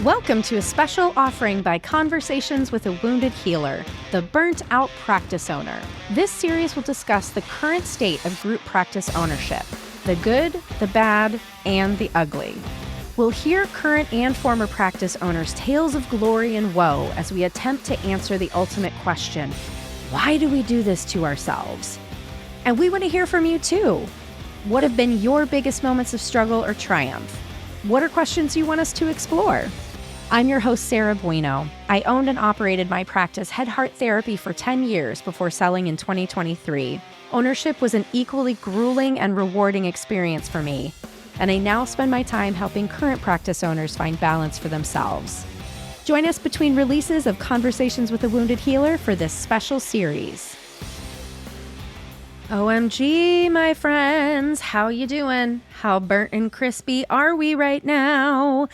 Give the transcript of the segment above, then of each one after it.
Welcome to a special offering by Conversations with a Wounded Healer, the Burnt Out Practice Owner. This series will discuss the current state of group practice ownership, the good, the bad, and the ugly. We'll hear current and former practice owners' tales of glory and woe as we attempt to answer the ultimate question, why do we do this to ourselves? And we want to hear from you too. What have been your biggest moments of struggle or triumph? What are questions you want us to explore? I'm your host, Sarah Bueno. I owned and operated my practice Head Heart Therapy for 10 years before selling in 2023. Ownership was an equally grueling and rewarding experience for me, and I now spend my time helping current practice owners find balance for themselves. Join us between releases of Conversations with a Wounded Healer for this special series. OMG, my friends, how you doing? How burnt and crispy are we right now?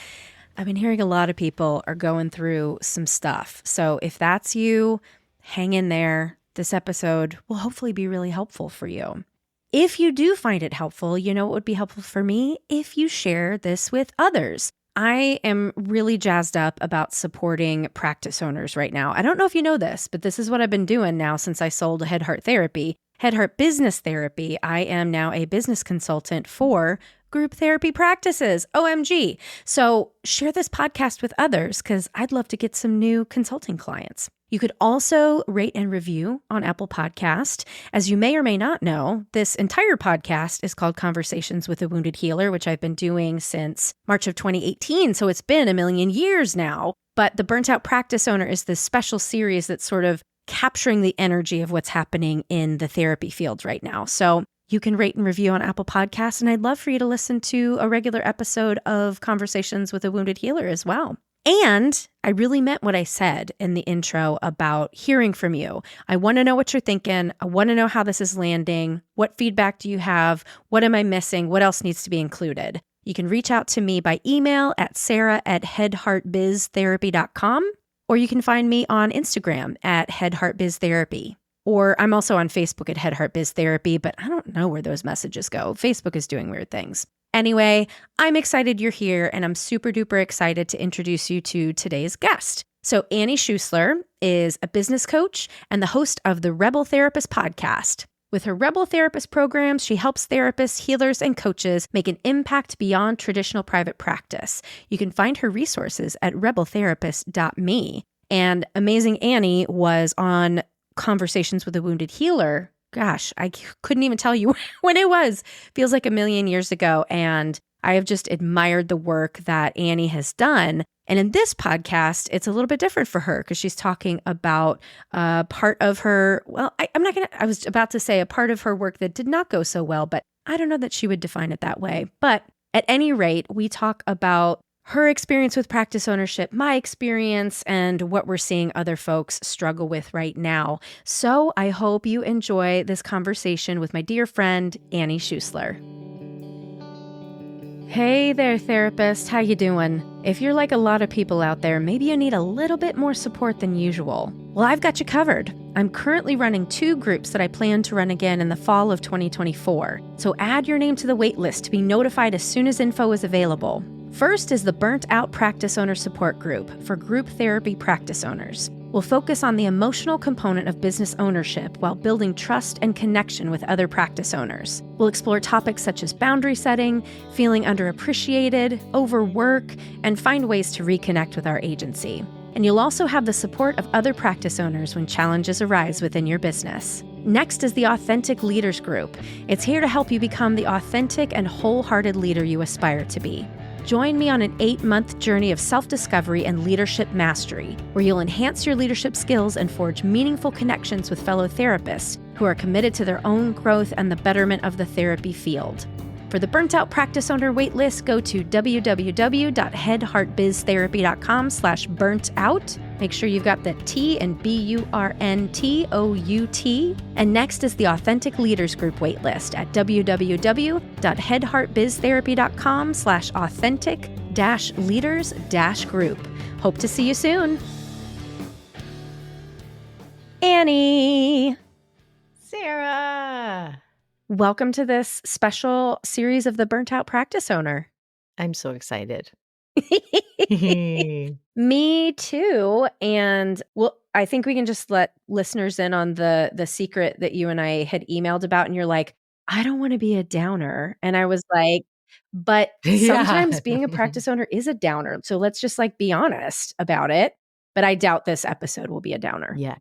I've been hearing a lot of people are going through some stuff. So if that's you, hang in there. This episode will hopefully be really helpful for you. If you do find it helpful, you know what would be helpful for me? If you share this with others. I am really jazzed up about supporting practice owners right now. I don't know if you know this, but this is what I've been doing now since I sold Head Heart Therapy. Head Heart Business Therapy. I am now a business consultant for group therapy practices. OMG. So share this podcast with others because I'd love to get some new consulting clients. You could also rate and review on Apple Podcast. As you may or may not know, this entire podcast is called Conversations with a Wounded Healer, which I've been doing since March of 2018. So it's been a million years now. But the Burnt Out Practice Owner is this special series that's sort of capturing the energy of what's happening in the therapy field right now. So you can rate and review on Apple Podcasts, and I'd love for you to listen to a regular episode of Conversations with a Wounded Healer as well. And I really meant what I said in the intro about hearing from you. I want to know what you're thinking. I want to know how this is landing. What feedback do you have? What am I missing? What else needs to be included? You can reach out to me by email at sarah@headheartbiztherapy.com, or you can find me on Instagram at headheartbiztherapy. Or I'm also on Facebook at Head Heart Biz Therapy, but I don't know where those messages go. Facebook is doing weird things. Anyway, I'm excited you're here, and I'm super duper excited to introduce you to today's guest. So Annie Schuessler is a business coach and the host of the Rebel Therapist podcast. With her Rebel Therapist programs, she helps therapists, healers, and coaches make an impact beyond traditional private practice. You can find her resources at rebeltherapist.me. And Amazing Annie was on Conversations with a Wounded Healer. Gosh, I couldn't even tell you when it was. Feels like a million years ago. And I have just admired the work that Annie has done. And in this podcast, it's a little bit different for her because she's talking about part of her, I was about to say a part of her work that did not go so well, but I don't know that she would define it that way. But at any rate, we talk about her experience with practice ownership, my experience, and what we're seeing other folks struggle with right now. So I hope you enjoy this conversation with my dear friend, Annie Schuessler. Hey there, therapist. How you doing? If you're like a lot of people out there, maybe you need a little bit more support than usual. Well, I've got you covered. I'm currently running 2 groups that I plan to run again in the fall of 2024. So add your name to the waitlist to be notified as soon as info is available. First is the Burnt Out Practice Owner Support Group for group therapy practice owners. We'll focus on the emotional component of business ownership while building trust and connection with other practice owners. We'll explore topics such as boundary setting, feeling underappreciated, overwork, and find ways to reconnect with our agency. And you'll also have the support of other practice owners when challenges arise within your business. Next is the Authentic Leaders Group. It's here to help you become the authentic and wholehearted leader you aspire to be. Join me on an 8-month journey of self-discovery and leadership mastery, where you'll enhance your leadership skills and forge meaningful connections with fellow therapists who are committed to their own growth and the betterment of the therapy field. For the Burnt Out Practice Owner waitlist, go to www.headheartbiztherapy.com/burnt-out. Make sure you've got the T and BURNTOUT. And next is the Authentic Leaders Group waitlist at www.headheartbiztherapy.com/authentic-leaders-group. Hope to see you soon. Annie. Sarah. Welcome to this special series of the Burnt Out Practice Owner. I'm so excited. Me too. And well, I think we can just let listeners in on the secret that you and I had emailed about. And you're like, I don't want to be a downer. And I was like, but Yeah. sometimes being a practice owner is a downer. So let's just like be honest about it. But I doubt this episode will be a downer. Yeah.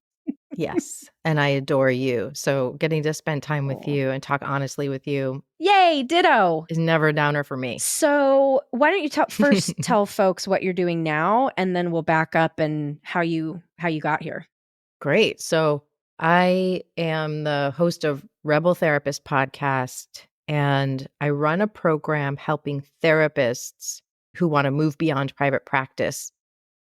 Yes. And I adore you. So getting to spend time with Aw. you and talk honestly with you Yay, ditto. is never a downer for me. So why don't you first tell folks what you're doing now, and then we'll back up and how you got here. Great. So I am the host of Rebel Therapist podcast, and I run a program helping therapists who want to move beyond private practice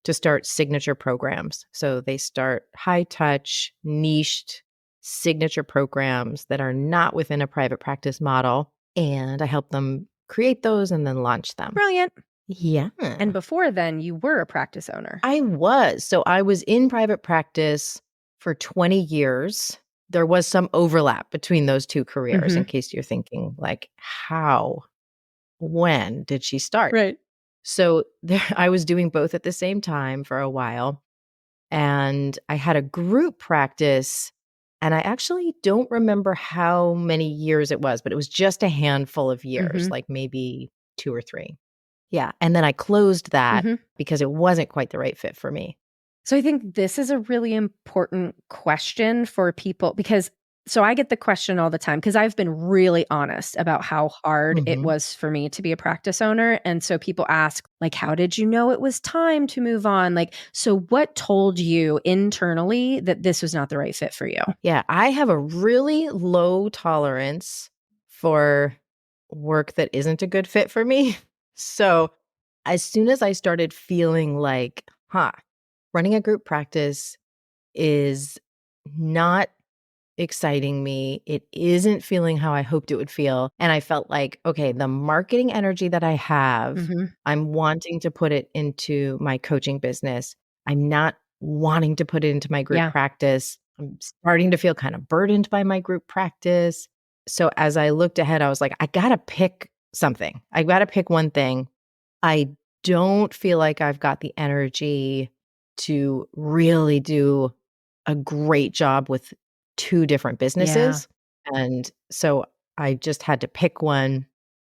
to start signature programs. So they start high touch, niched signature programs that are not within a private practice model. And I help them create those and then launch them. Brilliant. Yeah. And before then, you were a practice owner. I was. So I was in private practice for 20 years. There was some overlap between those two careers, in case you're thinking, like, how, when did she start? Right. So I was doing both at the same time for a while. And I had a group practice. And I actually don't remember how many years it was, but it was just a handful of years, like maybe 2 or 3. Yeah. And then I closed that because it wasn't quite the right fit for me. So I think this is a really important question for people because so I get the question all the time because I've been really honest about how hard it was for me to be a practice owner. And so people ask, like, how did you know it was time to move on? Like, so what told you internally that this was not the right fit for you? Yeah. I have a really low tolerance for work that isn't a good fit for me. So as soon as I started feeling like, running a group practice is not exciting me. It isn't feeling how I hoped it would feel. And I felt like, okay, the marketing energy that I have, I'm wanting to put it into my coaching business. I'm not wanting to put it into my group practice. I'm starting to feel kind of burdened by my group practice. So as I looked ahead, I was like, I got to pick something. I got to pick one thing. I don't feel like I've got the energy to really do a great job with 2 different businesses. And so I just had to pick one.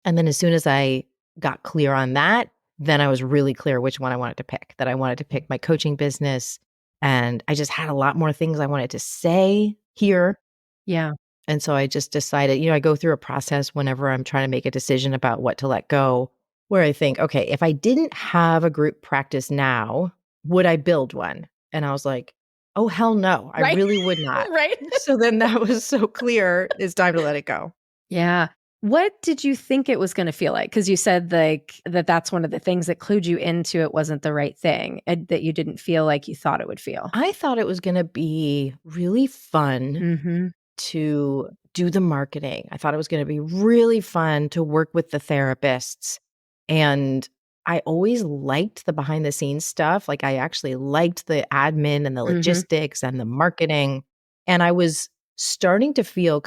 And then as soon as I got clear on that, then I was really clear which one I wanted to pick, that I wanted to pick my coaching business. And I just had a lot more things I wanted to say here. Yeah. And so I just decided, I go through a process whenever I'm trying to make a decision about what to let go, where I think, okay, if I didn't have a group practice now, would I build one? And I was like, oh, hell no, I really would not. Right. So then that was so clear, it's time to let it go. Yeah. What did you think it was going to feel like? Because you said like that's one of the things that clued you into it wasn't the right thing, that you didn't feel like you thought it would feel. I thought it was going to be really fun to do the marketing. I thought it was going to be really fun to work with the therapists. And I always liked the behind the scenes stuff. Like I actually liked the admin and the logistics and the marketing. And I was starting to feel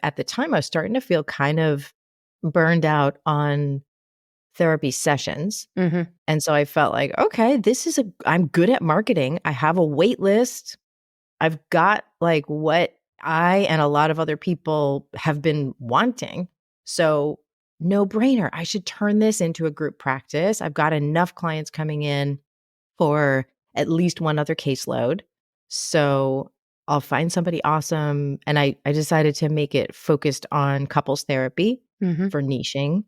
at the time, I was starting to feel kind of burned out on therapy sessions. And so I felt like, okay, I'm good at marketing. I have a wait list. I've got like what I and a lot of other people have been wanting. So no brainer. I should turn this into a group practice. I've got enough clients coming in for at least one other caseload. So I'll find somebody awesome. And I decided to make it focused on couples therapy for niching.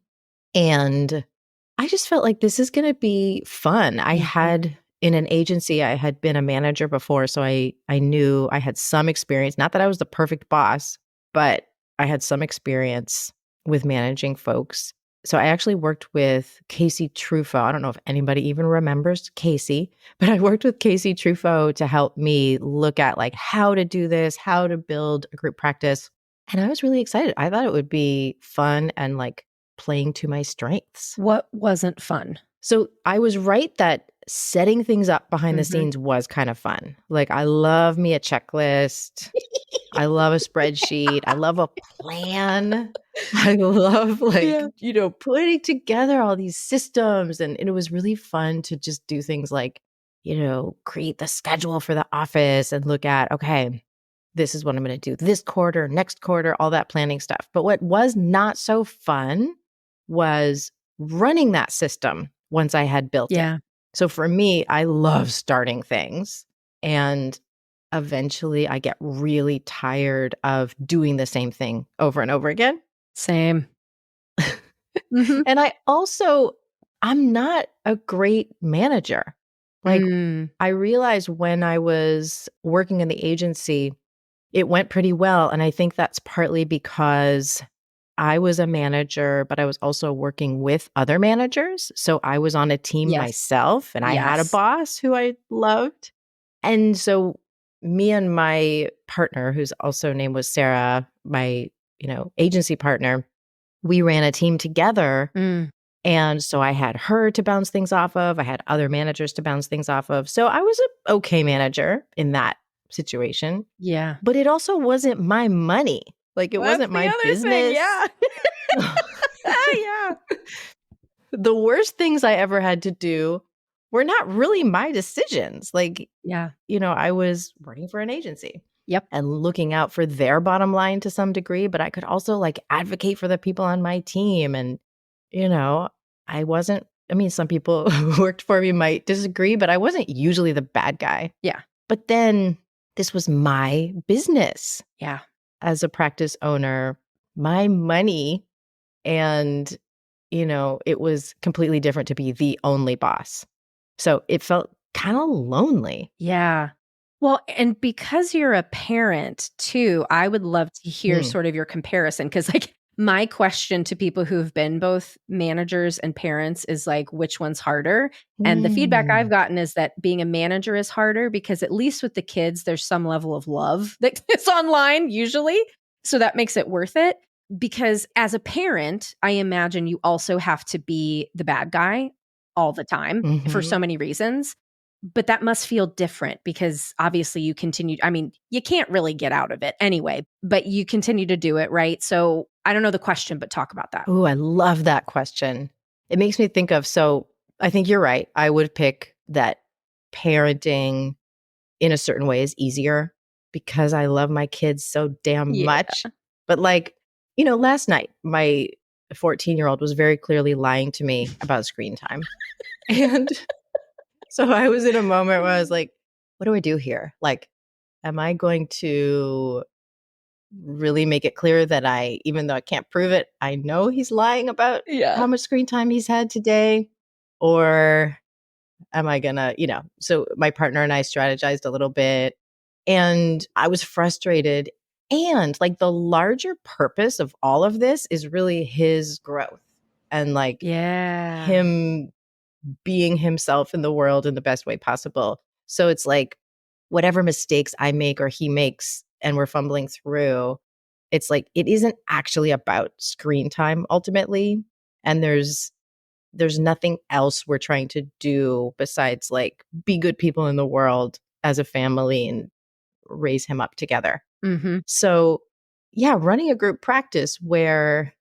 And I just felt like this is going to be fun. I had in an agency, I had been a manager before, so I knew I had some experience. Not that I was the perfect boss, but I had some experience with managing folks. So I actually worked with Casey Truffaut. I don't know if anybody even remembers Casey, but I worked with Casey Truffaut to help me look at like how to do this, how to build a group practice. And I was really excited. I thought it would be fun and like playing to my strengths. What wasn't fun? So I was right that setting things up behind the scenes was kind of fun. Like I love me a checklist. I love a spreadsheet. I love a plan. I love Yeah. putting together all these systems. And it was really fun to just do things like, create the schedule for the office and look at, okay, this is what I'm going to do this quarter, next quarter, all that planning stuff. But what was not so fun was running that system once I had built it. Yeah. So for me, I love starting things. And eventually I get really tired of doing the same thing over and over again. Same. Mhm. And I'm not a great manager. Like, Mm. I realized when I was working in the agency, it went pretty well. And I think that's partly because I was a manager, but I was also working with other managers. So I was on a team Yes. myself and I had a Yes. boss who I loved. And so me and my partner, whose also name was Sarah, my, agency partner, we ran a team together. Mm. And so I had her to bounce things off of. I had other managers to bounce things off of. So I was an okay manager in that situation, Yeah. but it also wasn't my money. Like, it That's wasn't the my other thing, business. yeah. Yeah. The worst things I ever had to do were not really my decisions. Like, Yeah. I was working for an agency Yep. and looking out for their bottom line to some degree, but I could also advocate for the people on my team. And, you know, some people who worked for me might disagree, but I wasn't usually the bad guy. Yeah. But then this was my business Yeah. as a practice owner, my money. And, it was completely different to be the only boss. So it felt kind of lonely. Yeah. Well, and because you're a parent too, I would love to hear Mm. sort of your comparison because, like, my question to people who have been both managers and parents is like, which one's harder? And the feedback I've Mm. gotten is that being a manager is harder because at least with the kids, there's some level of love that is online usually. So that makes it worth it. Because as a parent, I imagine you also have to be the bad guy all the time for so Mhm. many reasons. But that must feel different because obviously you continue. I mean, you can't really get out of it anyway, but you continue to do it, right? So I don't know the question, but talk about that. Ooh, I love that question. It makes me think of I think you're right. I would pick that parenting in a certain way is easier because I love my kids so damn Yeah. much. But last night, my 14-year-old was very clearly lying to me about screen time. And so I was in a moment where I was like, what do I do here? Like, am I going to really make it clear that even though I can't prove it, I know he's lying about Yeah. how much screen time he's had today? Or am I gonna, so my partner and I strategized a little bit and I was frustrated. And the larger purpose of all of this is really his growth and Yeah. him being himself in the world in the best way possible. So it's whatever mistakes I make or he makes and we're fumbling through, it's it isn't actually about screen time ultimately. And there's nothing else we're trying to do besides be good people in the world as a family and raise him up together. Mm-hmm. So, yeah, running a group practice where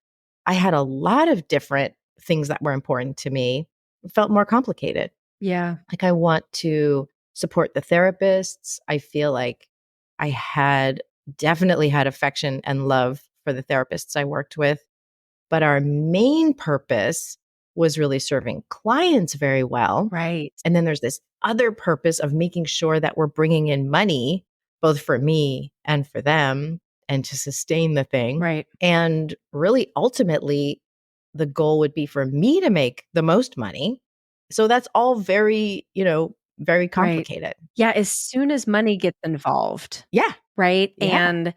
I had a lot of different things that were important to me felt more complicated. Yeah. I want to support the therapists. I feel like I had definitely had affection and love for the therapists I worked with, but our main purpose was really serving clients very well. Right. And then there's this other purpose of making sure that we're bringing in money, both for me and for them, and to sustain the thing. Right. And really, ultimately, the goal would be for me to make the most money. So that's all very, very Right. complicated. Yeah. As soon as money gets involved, Yeah. right? Yeah. And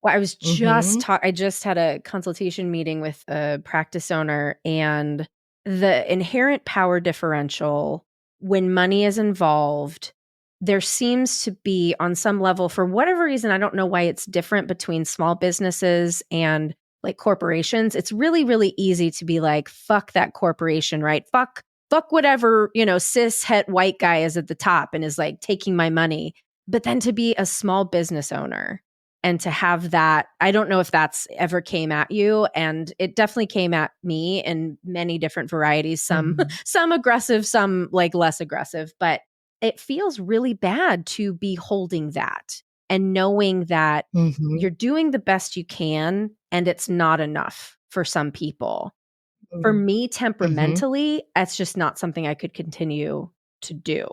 well, Hmm. I just had a consultation meeting with a practice owner, and the inherent power differential when money is involved, there seems to be on some level, for whatever reason, I don't know why it's different between small businesses and like corporations. It's really, really easy to be like, fuck that corporation, right? Fuck whatever, cis het white guy is at the top and is like taking my money. But then to be a small business owner And to have that, I don't know if that's ever came at you, and it definitely came at me in many different varieties, some Mhm. some aggressive, some like less aggressive, but it feels really bad to be holding that and knowing that Mhm. you're doing the best you can and it's not enough for some people. For Mhm. me, Mhm. temperamentally, that's just not something I could continue to do.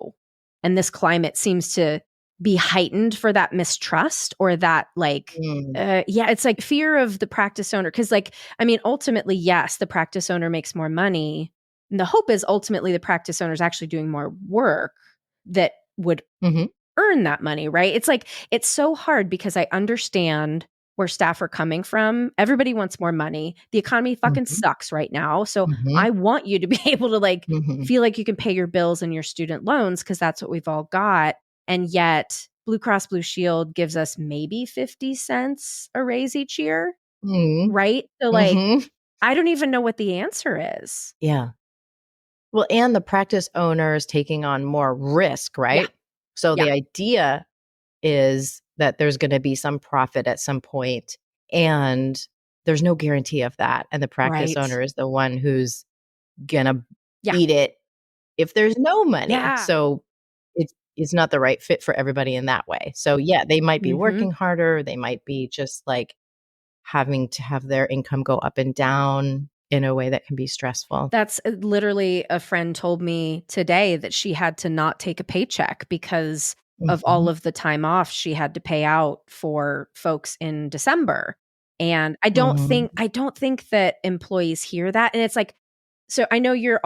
And this climate seems to be heightened for that mistrust or that like, Mm. yeah, it's like fear of the practice owner. Cause like, I mean, ultimately, yes, the practice owner makes more money. And the hope is ultimately the practice owner is actually doing more work that would Mhm. earn that money, right? It's like, it's so hard because I understand where staff are coming from. Everybody wants more money. The economy fucking Mhm. sucks right now. So Mhm. I want you to be able to like Mhm. feel like you can pay your bills and your student loans because that's what we've all got. And yet Blue Cross Blue Shield gives us maybe 50 cents a raise each year, Mhm. right? So like, Mhm. I don't even know what the answer is. Yeah. Well, and the practice owner is taking on more risk, Yeah. right? So Yeah. the idea is that there's gonna be some profit at some point, and there's no guarantee of that, and the practice Right. owner is the one who's gonna Yeah. eat it if there's no money. Yeah. So it's not the right fit for everybody in that way. So, yeah, they might be Mhm. working harder, they might be just, like, having to have their income go up and down in a way that can be stressful. That's literally a friend told me today that she had to not take a paycheck because of all Mhm. of the time off she had to pay out for folks in December. And Mhm. I don't think that employees hear that. And it's like, so I know you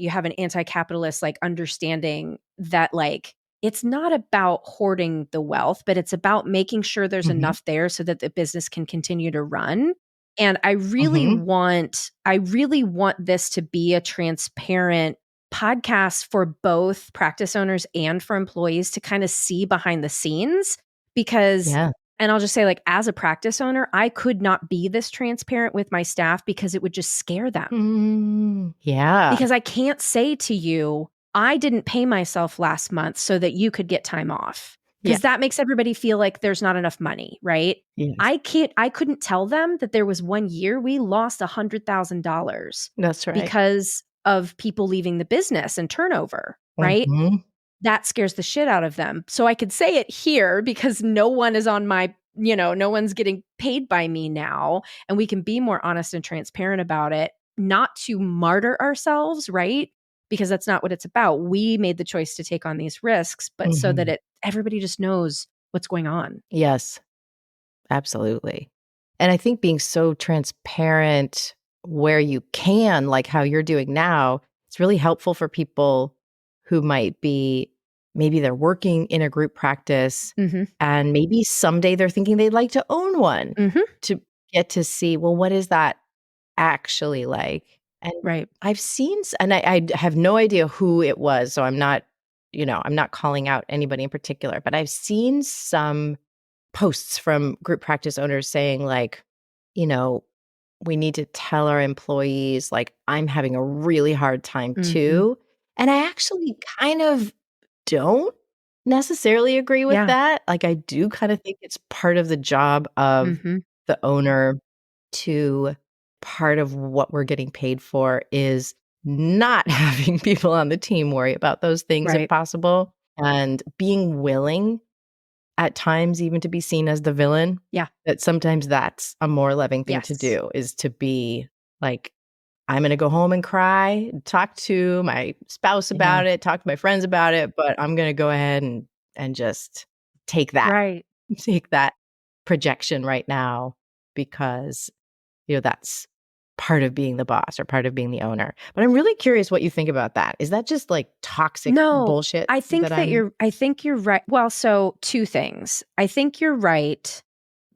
have an anti-capitalist like understanding that like it's not about hoarding the wealth, but it's about making sure there's Mhm. enough there so that the business can continue to run. And Mhm. I really want this to be a transparent podcast for both practice owners and for employees to kind of see behind the scenes because Yeah. and I'll just say like as a practice owner, I could not be this transparent with my staff because it would just scare them. Mm. Yeah. Because I can't say to you, I didn't pay myself last month so that you could get time off. Yeah. Because that makes everybody feel like there's not enough money, right? Yes. I couldn't tell them that there was 1 year we lost $100,000 That's right. because of people leaving the business and turnover, right? Mhm. That scares the shit out of them. So I could say it here because no one is on my, no one's getting paid by me now. And we can be more honest and transparent about it, not to martyr ourselves, right? Because that's not what it's about. We made the choice to take on these risks, but so that Mhm. everybody just knows what's going on. Yes. Absolutely. And I think being so transparent where you can, like how you're doing now, it's really helpful for people who might be maybe they're working in a group practice Mhm. and maybe someday they're thinking they'd like to own one Mhm. to get to see, well, what is that actually like? And Right. I've seen, and I have no idea who it was. So I'm not, I'm not calling out anybody in particular, but I've seen some posts from group practice owners saying like, you know, we need to tell our employees like I'm having a really hard time Mhm. too. And I actually kind of don't necessarily agree with Yeah. that. Like I do kind of think it's part of the job of Mhm. the owner to part of what we're getting paid for is not having people on the team worry about those things if Right. possible and being willing at times even to be seen as the villain, Yeah. that sometimes that's a more loving thing to Yes. do, is to be like, "I'm gonna go home and cry, talk to my spouse Yeah. about it, talk to my friends about it, but I'm gonna go ahead and just take that Right. take that projection right now because, that's part of being the boss or part of being the owner." But I'm really curious what you think about that. Is that just, like, toxic No, bullshit that I'm I think you're right. Well, so 2 things. I think you're right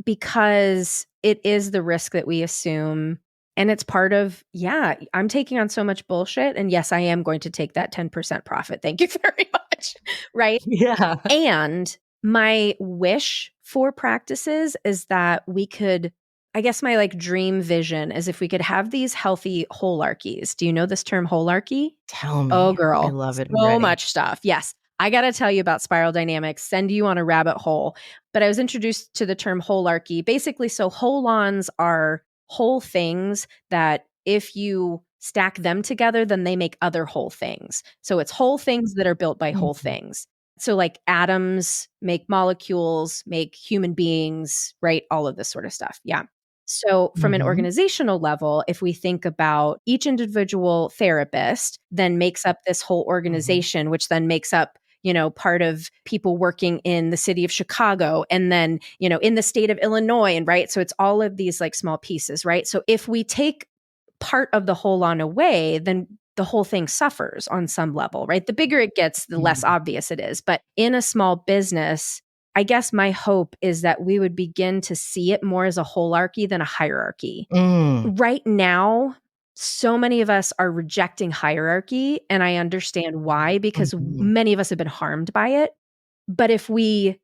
because it is the risk that we assume, and it's part of, yeah, I'm taking on so much bullshit, and yes, I am going to take that 10% profit. Thank you very much, right? Yeah. And my wish for practices is that we could I guess my, like, dream vision is if we could have these healthy holarchies. Do you know this term holarchy? Tell Oh, me. I girl, love it so already. much stuff. Yes. I got to tell you about spiral dynamics, send you on a rabbit hole. But I was introduced to the term holarchy. Basically, so holons are whole things that if you stack them together, then they make other whole things. So it's whole things that are built by whole Mhm. things. So like atoms make molecules, make human beings, right? All of this sort of stuff. Yeah. So, from an Mhm. organizational level, if we think about each individual therapist, then makes up this whole Mhm. organization, which then makes up, part of people working in the city of Chicago and then, in the state of Illinois. And right. So, it's all of these like small pieces, right? So, if we take part of the whole on away, then the whole thing suffers on some level, right? The bigger it gets, the less Mhm. obvious it is. But in a small business, I guess my hope is that we would begin to see it more as a holarchy than a hierarchy. Mm. Right now, so many of us are rejecting hierarchy, and I understand why because Mhm. many of us have been harmed by it. But if we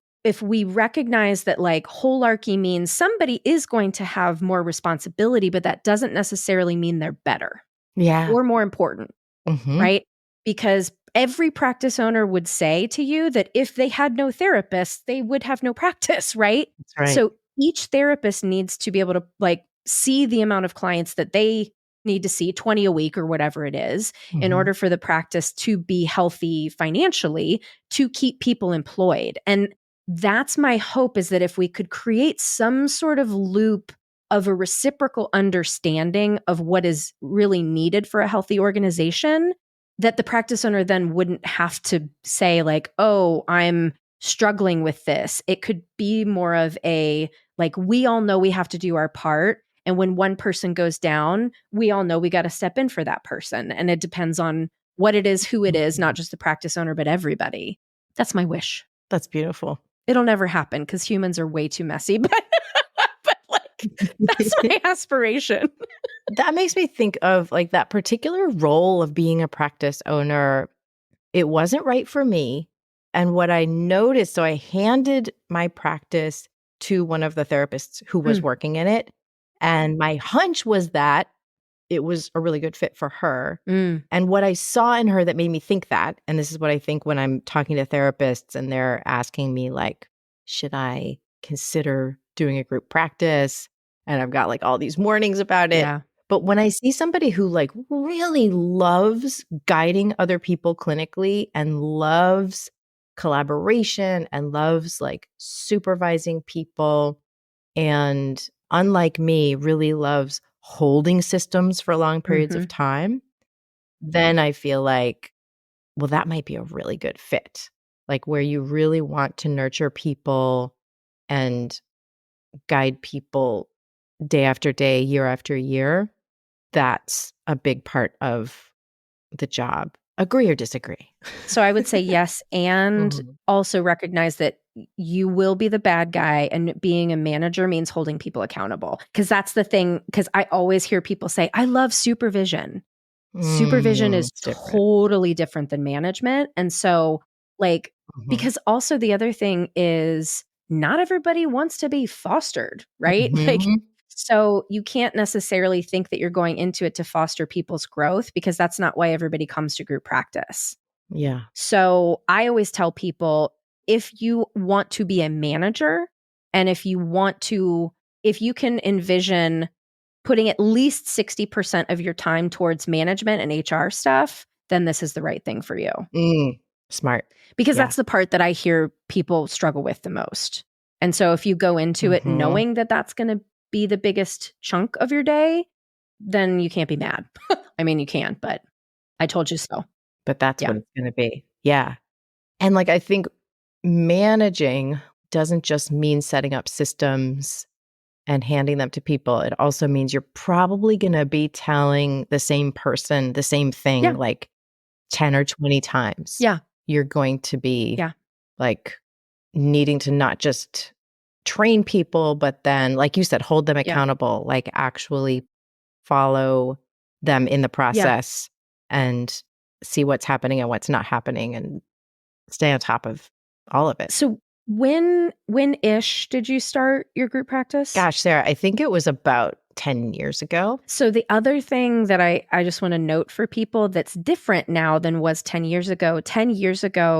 recognize that like holarchy means somebody is going to have more responsibility, but that doesn't necessarily mean they're better Yeah. or more important, Mhm. right? Because every practice owner would say to you that if they had no therapists, they would have no practice, right? That's right. So each therapist needs to be able to like see the amount of clients that they need to see 20 a week or whatever it is in Mhm. order for the practice to be healthy financially to keep people employed. And that's my hope is that if we could create some sort of loop of a reciprocal understanding of what is really needed for a healthy organization, that the practice owner then wouldn't have to say like, oh, I'm struggling with this. It could be more of a like, we all know we have to do our part. And when one person goes down, we all know we got to step in for that person. And it depends on what it is, who it is, Mhm. not just the practice owner, but everybody. That's my wish. That's beautiful. It'll never happen because humans are way too messy, but like, that's my aspiration. That makes me think of, like, that particular role of being a practice owner. It wasn't right for me, and what I noticed, so I handed my practice to one of the therapists who was Mm, working in it, and my hunch was that it was a really good fit for her, mm, and what I saw in her that made me think that, and this is what I think when I'm talking to therapists and they're asking me, like, "Should I consider doing a group practice?" And I've got, like, all these warnings about it. yeah. But when I see somebody who, like, really loves guiding other people clinically and loves collaboration and loves, like, supervising people and, unlike me, really loves holding systems for long periods Hmm. of time, then I feel like, well, that might be a really good fit. Like, where you really want to nurture people and guide people day after day, year after year, that's a big part of the job. Agree or disagree? So I would say yes, and Mhm. also recognize that you will be the bad guy, and being a manager means holding people accountable. Because that's the thing, because I always hear people say, I love supervision. Supervision is It's different. totally different than management. And so, like, Mhm. because also the other thing is not everybody wants to be fostered, right? Like, Mhm. so you can't necessarily think that you're going into it to foster people's growth because that's not why everybody comes to group practice. Yeah. So I always tell people if you want to be a manager and if you can envision putting at least 60% of your time towards management and HR stuff, then this is the right thing for you. Mm. Smart. Because Yeah. that's the part that I hear people struggle with the most. And so if you go into it Mhm. knowing that that's going to be the biggest chunk of your day, then you can't be mad. I mean, you can, but I told you so. But that's Yeah. what it's gonna be. Yeah. And, like, I think managing doesn't just mean setting up systems and handing them to people. It also means you're probably gonna be telling the same person the same thing, Yeah. like, 10 or 20 times. Yeah. You're going to be, Yeah. like, needing to not just train people, but then, like you said, hold them Yeah. accountable, like, actually follow them in the Yeah. process and see what's happening and what's not happening and stay on top of all of it. So when ish did you start your group practice? Gosh, Sarah, I think it was about 10 years ago. So the other thing that I just want to note for people that's different now than was 10 years ago,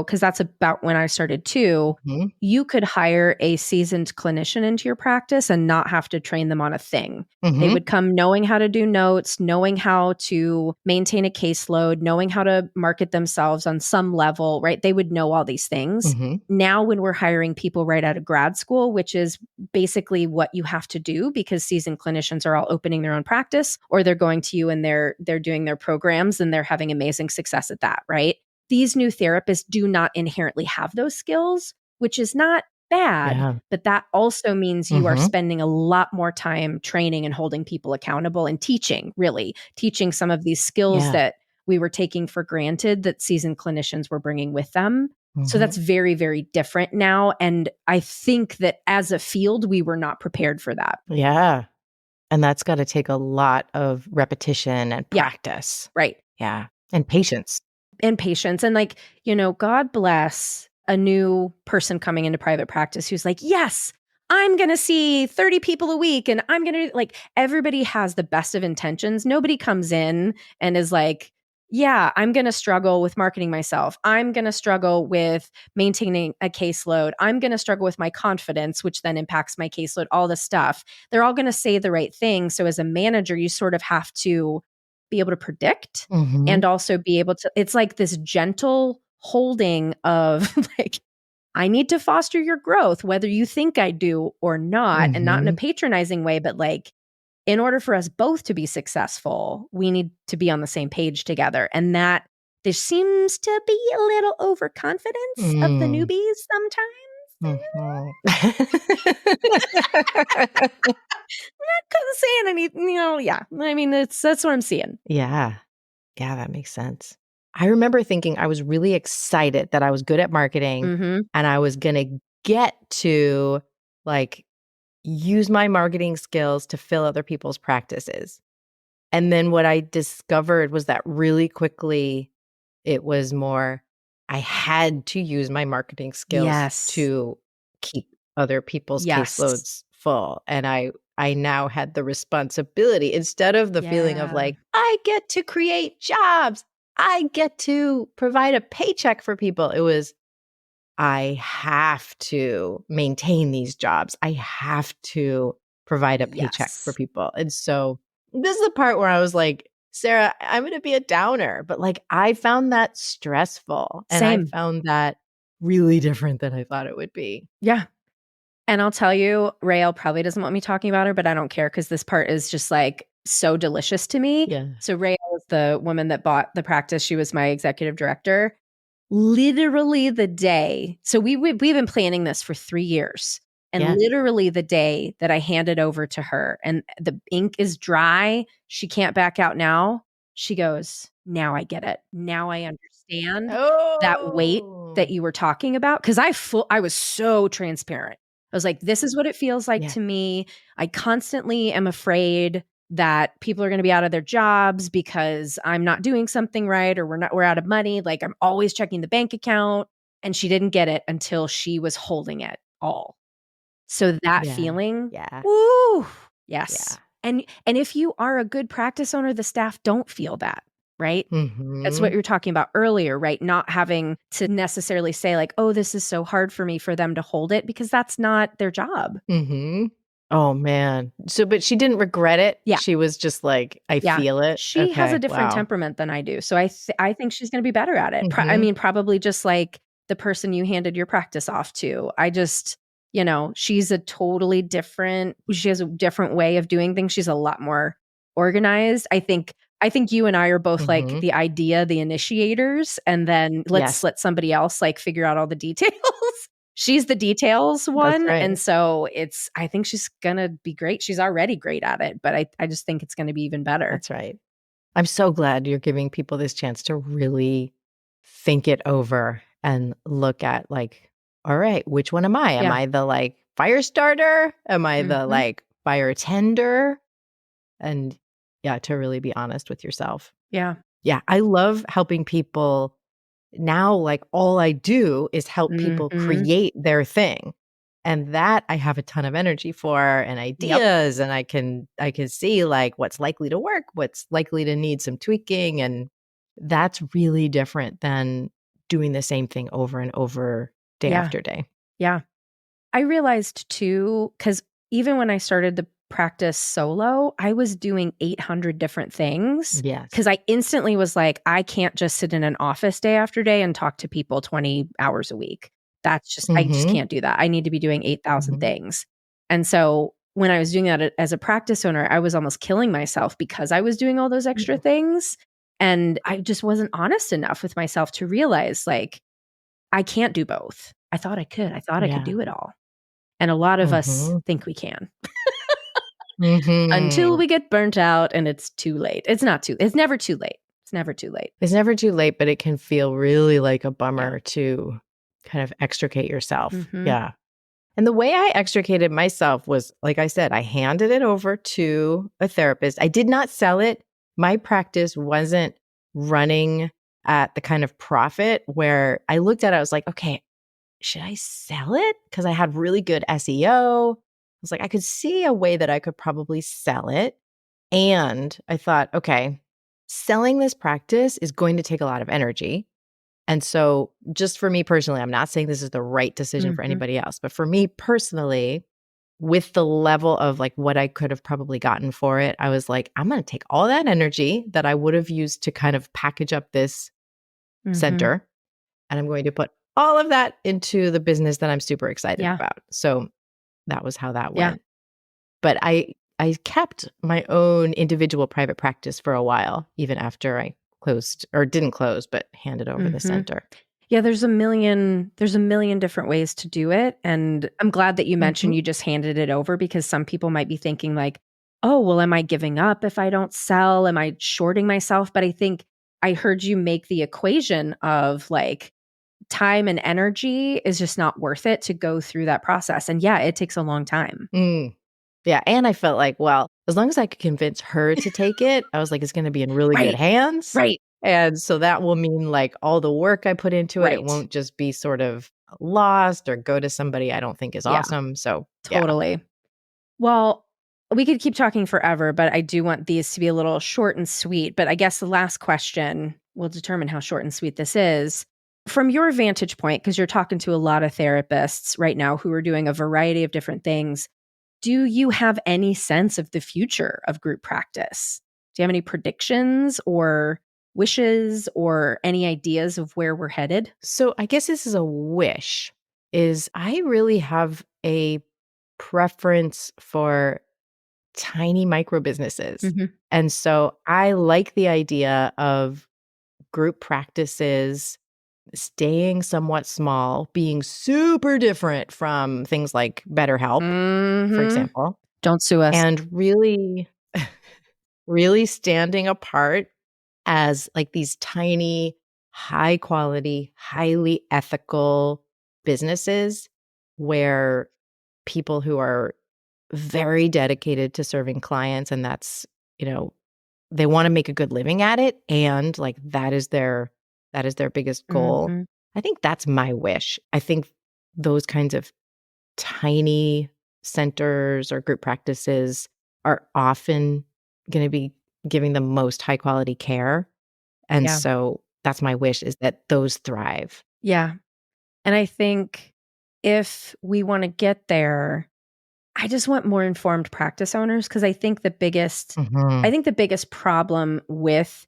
because that's about when I started too, Mhm. you could hire a seasoned clinician into your practice and not have to train them on a thing. They Mhm. would come knowing how to do notes, knowing how to maintain a caseload, knowing how to market themselves on some level, right? They would know all these things. Mhm. Now, when we're hiring people right out of grad school, which is basically what you have to do because seasoned clinicians are all opening their own practice, or they're going to you and they're doing their programs and they're having amazing success at that, right? These new therapists do not inherently have those skills, which is not bad, Yeah. but that also means you are Mhm. spending a lot more time training and holding people accountable and teaching, really teaching some of these skills Yeah. that we were taking for granted that seasoned clinicians were bringing with them. So Mhm. that's very, very different now. And I think that as a field, we were not prepared for that. Yeah. And that's gotta take a lot of repetition and Yeah, practice. right. Yeah. And patience. And patience. And like, God bless a new person coming into private practice who's like, yes, I'm going to see 30 people a week and I'm going to like, everybody has the best of intentions. Nobody comes in and is like, yeah, I'm going to struggle with marketing myself. I'm going to struggle with maintaining a caseload. I'm going to struggle with my confidence, which then impacts my caseload, all this stuff. They're all going to say the right thing. So as a manager, you sort of have to be able to predict and Mhm. also be able to, it's like this gentle holding of like, I need to foster your growth, whether you think I do or not, and not in a Mhm. patronizing way, but like, in order for us both to be successful, we need to be on the same page together. And that there seems to be a little overconfidence of the Mm. newbies sometimes. Mhm. Not saying anything, yeah. I mean, that's what I'm seeing. Yeah. Yeah, that makes sense. I remember thinking I was really excited that I was good at marketing Mm-hmm. and I was gonna get to, like, use my marketing skills to fill other people's practices. And then what I discovered was that really quickly, it was more I had to use my marketing skills Yes. to keep other people's Yes. caseloads full, and I now had the responsibility instead of the feeling of Yeah. like, "I get to create jobs. I get to provide a paycheck for people." It was, "I have to maintain these jobs. I have to provide a paycheck for Yes. people." And so this is the part where I was like, "Sarah, I'm gonna be a downer," but, like, I found that stressful, and I Same. found that really different than I thought it would be. Yeah. And I'll tell you, Rael probably doesn't want me talking about her, but I don't care because this part is just like so delicious to me. Yeah. So Rael is the woman that bought the practice. She was my executive director. Literally the day, so we've been planning this for 3 years, and Yeah. literally the day that I handed over to her and the ink is dry, she can't back out now, she goes, "Now I get it. Now I understand that weight that Oh. you were talking about." 'Cause I was so transparent. I was like, "This is what it feels like Yeah. to me. I constantly am afraid that people are going to be out of their jobs because I'm not doing something right or we're out of money. Like I'm always checking the bank account." And she didn't get it until she was holding it all. So that Yeah. feeling, Yeah. woo, Yeah. yes. And if you are a good practice owner, the staff don't feel that, right? That's what Mhm. you were talking about earlier, right? Not having to necessarily say like, "Oh, this is so hard for me," for them to hold it because that's not their job. Mhm. Oh, man. So but she didn't regret it? Yeah. She was just like, "I Yeah. feel it." She has a Okay, different wow. temperament than I do. So I think she's gonna be better at it. I Mhm. mean, probably just like the person you handed your practice off to. I just, she's a totally different she has a different way of doing things. She's a lot more organized. I think you and I are both like Mhm. the initiators, and then let's Yes, let somebody else like figure out all the details. She's the details that's one, right. and so I think she's gonna be great. She's already great at it, but I just think it's gonna be even better. That's right. I'm so glad you're giving people this chance to really think it over and look at like, all right, which one am I? Am Yeah. I the like fire starter? Am I the Mhm. like fire tender? And yeah, to really be honest with yourself. Yeah. Yeah, I love helping people now. Like all I do is help people Mhm. create their thing. And that I have a ton of energy for and Yep. ideas, and I can see like what's likely to work, what's likely to need some tweaking, and that's really different than doing the same thing over and over day Yeah. after day. Yeah. I realized too, because even when I started the practice solo, I was doing 800 different things Yes. because I instantly was like, I can't just sit in an office day after day and talk to people 20 hours a week. I just Mhm. can't do that. I need to be doing 8,000 Mhm. things. And so when I was doing that as a practice owner, I was almost killing myself because I was doing all those extra Yeah. things. And I just wasn't honest enough with myself to realize, like, I can't do both. I thought I could. I thought I could Yeah. do it all. And a lot of us Mhm. think we can until Mhm. we get burnt out and it's too late. It's never too late. It's never too late. It's never too late, but it can feel really like a Yeah. bummer to kind of extricate yourself. Mhm. Yeah. And the way I extricated myself was, like I said, I handed it over to a therapist. I did not sell it. My practice wasn't running at the kind of profit where I looked at it, I was like, okay, should I sell it? Because I had really good SEO. I was like, I could see a way that I could probably sell it. And I thought, okay, selling this practice is going to take a lot of energy. And so, just for me personally, I'm not saying this is the right decision for Mhm. anybody else, but for me personally, with the level of like what I could have probably gotten for it, I was like, I'm going to take all that energy that I would have used to kind of package up this Mhm. center, and I'm going to put all of that into the business that I'm super excited Yeah. about. So that was how that Yeah. went. But I kept my own individual private practice for a while, even after I closed or didn't close, but handed over the Mhm. center. Yeah, there's a million different ways to do it, and I'm glad that you mentioned Mhm. you just handed it over because some people might be thinking like, "Oh, well, am I giving up if I don't sell? Am I shorting myself?" But I think I heard you make the equation of, like, time and energy is just not worth it to go through that process, and yeah, it takes a long time. Mm. Yeah, and I felt like, well, as long as I could convince her to take it, I was like, it's gonna be in really good Right. hands. Right. And so that will mean like all the work I put into it, it Right. won't just be sort of lost or go to somebody I don't think is Yeah, awesome. So yeah. totally. Well, we could keep talking forever, but I do want these to be a little short and sweet. But I guess the last question will determine how short and sweet this is. From your vantage point, because you're talking to a lot of therapists right now who are doing a variety of different things, do you have any sense of the future of group practice? Do you have any predictions or wishes or any ideas of where we're headed? So I guess this is a wish is I really have a preference for tiny micro businesses. Mhm. And so I like the idea of group practices staying somewhat small, being super different from things like BetterHelp, for Mhm. example, Don't sue us. and really, really standing apart as like these tiny, high quality, highly ethical businesses where people who are very dedicated to serving clients and that's, you know, they wanna make a good living at it, and, like, that is their biggest goal. Mhm. I think that's my wish. I think those kinds of tiny centers or group practices are often gonna be giving the most high quality care, and Yeah. so that's my wish is that those thrive. Yeah. And I think if we wanna get there, I just want more informed practice owners because I Mhm. think the biggest problem with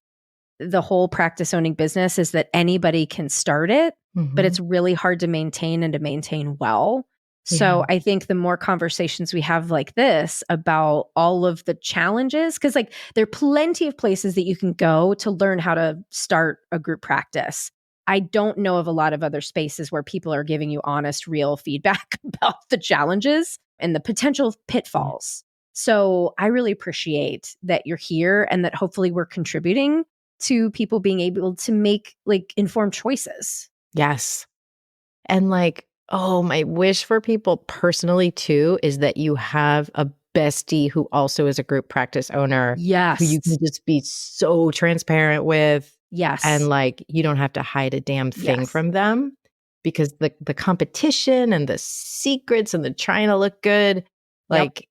the whole practice owning business is that anybody can start it, but Mhm. it's really hard to maintain and to maintain well. So Yeah. I think the more conversations we have like this about all of the challenges, because like there are plenty of places that you can go to learn how to start a group practice. I don't know of a lot of other spaces where people are giving you honest, real feedback about the challenges and the potential Yeah. pitfalls. So I really appreciate that you're here and that hopefully we're contributing to people being able to make, like, informed choices. Yes. And like, oh, my wish for people personally too is that you have a bestie who also is a group practice owner who you can Yes. just be so transparent with and Yes. like you don't have to hide a damn thing Yes. from them because the competition and the secrets and the trying to look good, like,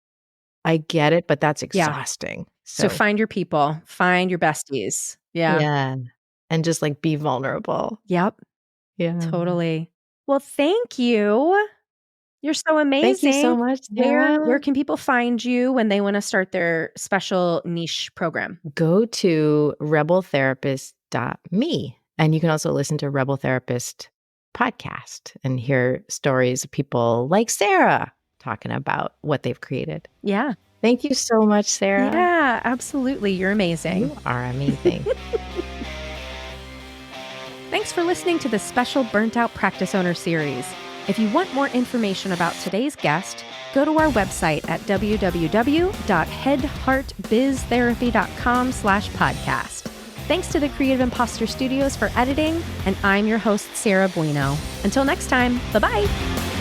I get it, but that's exhausting. So find your people, find your besties. Yeah. Yeah. And just, like, be vulnerable. Yep. Yeah. Totally. Well, thank you. You're so Thank you so amazing. much, Where Sarah. can people find you when they wanna start their special niche program? Go to rebeltherapist.me, and you can also listen to Rebel Therapist podcast and hear stories of people like Sarah talking about what they've created. Yeah. Thank you so much, Sarah. Yeah, absolutely. You're amazing. You are amazing. Thanks for listening to this special Burnt Out Practice Owner series. If you want more information about today's guest, go to our website at www.headheartbiztherapy.com/podcast. Thanks to the Creative Imposter Studios for editing, and I'm your host, Sarah Bueno. Until next time, bye-bye.